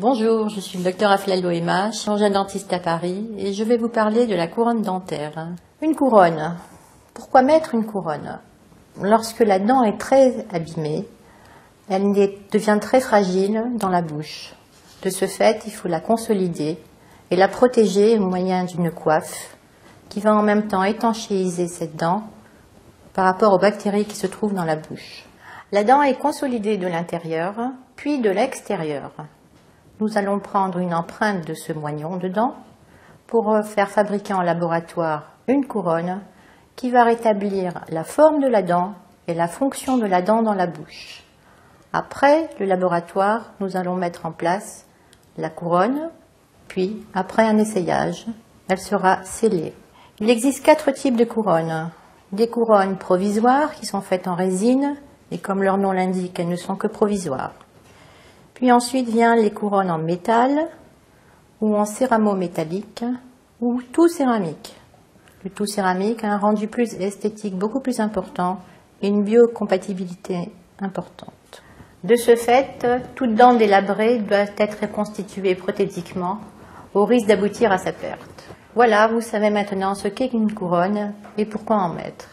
Bonjour, je suis le docteur Aflal Lohema, chirurgien dentiste à Paris, et je vais vous parler de la couronne dentaire. Une couronne. Pourquoi mettre une couronne? Lorsque la dent est très abîmée, elle devient très fragile dans la bouche. De ce fait, il faut la consolider et la protéger au moyen d'une coiffe qui va en même temps étanchéiser cette dent par rapport aux bactéries qui se trouvent dans la bouche. La dent est consolidée de l'intérieur, puis de l'extérieur. Nous allons prendre une empreinte de ce moignon de dent pour faire fabriquer en laboratoire une couronne qui va rétablir la forme de la dent et la fonction de la dent dans la bouche. Après le laboratoire, nous allons mettre en place la couronne, puis après un essayage, elle sera scellée. Il existe 4 types de couronnes. Des couronnes provisoires qui sont faites en résine et comme leur nom l'indique, elles ne sont que provisoires. Puis ensuite vient les couronnes en métal ou en céramo-métallique ou tout céramique. Le tout céramique a un rendu plus esthétique beaucoup plus important et une biocompatibilité importante. De ce fait, toute dent délabrée doit être reconstituée prothétiquement au risque d'aboutir à sa perte. Voilà, vous savez maintenant ce qu'est une couronne et pourquoi en mettre.